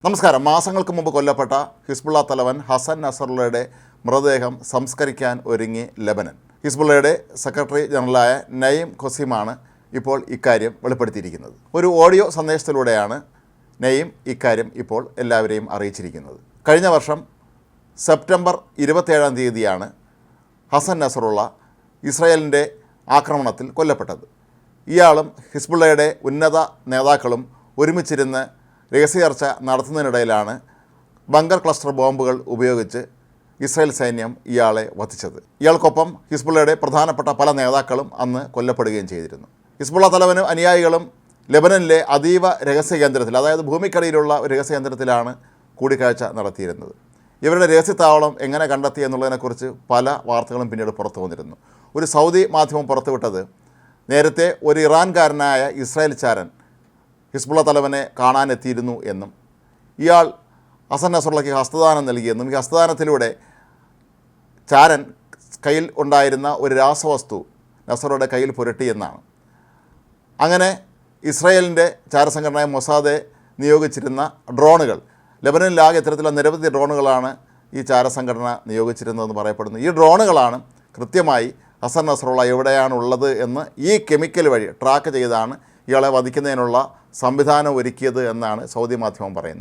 നമസ്കാരം. മാസങ്ങൾക്ക് മുമ്പ് കൊല്ലപ്പെട്ട ഹിസ്ബുള്ള തലവൻ ഹസൻ നസറുള്ളയുടെ മൃതദേഹം സംസ്കരിക്കാൻ ഒരുങ്ങി ലെബനൻ. ഹിസ്ബുള്ളയുടെ സെക്രട്ടറി ജനറലായ നയീം ഖൊസീമാണ് ഇപ്പോൾ ഇക്കാര്യം വെളിപ്പെടുത്തിയിരിക്കുന്നത്. ഒരു ഓഡിയോ സന്ദേശത്തിലൂടെയാണ് നയീം ഇക്കാര്യം ഇപ്പോൾ എല്ലാവരെയും അറിയിച്ചിരിക്കുന്നത്. കഴിഞ്ഞ വർഷം സെപ്റ്റംബർ 27-ാം തീയതിയാണ് ഹസൻ നസറുള്ള ഇസ്രായേലിൻ്റെ ആക്രമണത്തിൽ കൊല്ലപ്പെട്ടത്. ഇയാളും ഹിസ്ബുള്ളയുടെ ഉന്നത നേതാക്കളും ഒരുമിച്ചിരുന്ന് രഹസ്യ ചർച്ച നടത്തുന്നതിനിടയിലാണ് ബങ്കർ ക്ലസ്റ്റർ ബോംബുകൾ ഉപയോഗിച്ച് ഇസ്രായേൽ സൈന്യം ഇയാളെ വധിച്ചത്. ഇയാൾക്കൊപ്പം ഹിസ്ബുള്ളയുടെ പ്രധാനപ്പെട്ട പല നേതാക്കളും അന്ന് കൊല്ലപ്പെടുകയും ചെയ്തിരുന്നു. ഹിസ്ബുള്ള തലവനും അനുയായികളും ലെബനനിലെ അതീവ രഹസ്യ കേന്ദ്രത്തിൽ, അതായത് ഭൂമിക്കടിയിലുള്ള ഒരു രഹസ്യ കേന്ദ്രത്തിലാണ് കൂടിക്കാഴ്ച നടത്തിയിരുന്നത്. ഇവരുടെ രഹസ്യത്താവളം എങ്ങനെ കണ്ടെത്തി എന്നുള്ളതിനെക്കുറിച്ച് പല വാർത്തകളും പിന്നീട് പുറത്തു വന്നിരുന്നു. ഒരു സൗദി മാധ്യമം പുറത്തുവിട്ടത്, നേരത്തെ ഒരു ഇറാൻകാരനായ ഇസ്രായേൽ ചാരൻ ഹിസ്ബുള്ള തലവനെ കാണാനെത്തിയിരുന്നു എന്നും ഇയാൾ ഹസൻ നസറുള്ളയ്ക്ക് ഹസ്തദാനം നൽകിയെന്നും ഈ ഹസ്തദാനത്തിലൂടെ ചാരൻ കയ്യിൽ ഉണ്ടായിരുന്ന ഒരു രാസവസ്തു നസറുടെ കയ്യിൽ പുരട്ടിയെന്നാണ്. അങ്ങനെ ഇസ്രായേലിൻ്റെ ചാരസംഘടനയായ മൊസാദെ നിയോഗിച്ചിരുന്ന ഡ്രോണുകൾ, ലെബനനിലാകെ ഇത്തരത്തിലുള്ള നിരവധി ഡ്രോണുകളാണ് ഈ ചാരസംഘടന നിയോഗിച്ചിരുന്നതെന്ന് പറയപ്പെടുന്നു. ഈ ഡ്രോണുകളാണ് കൃത്യമായി ഹസൻ നസറുള്ള എവിടെയാണുള്ളത് എന്ന് ഈ കെമിക്കൽ വഴി ട്രാക്ക് ചെയ്താണ് ഇയാളെ വധിക്കുന്നതിനുള്ള സംവിധാനം ഒരുക്കിയത് എന്നാണ് സൗദി മാധ്യമം പറയുന്നത്.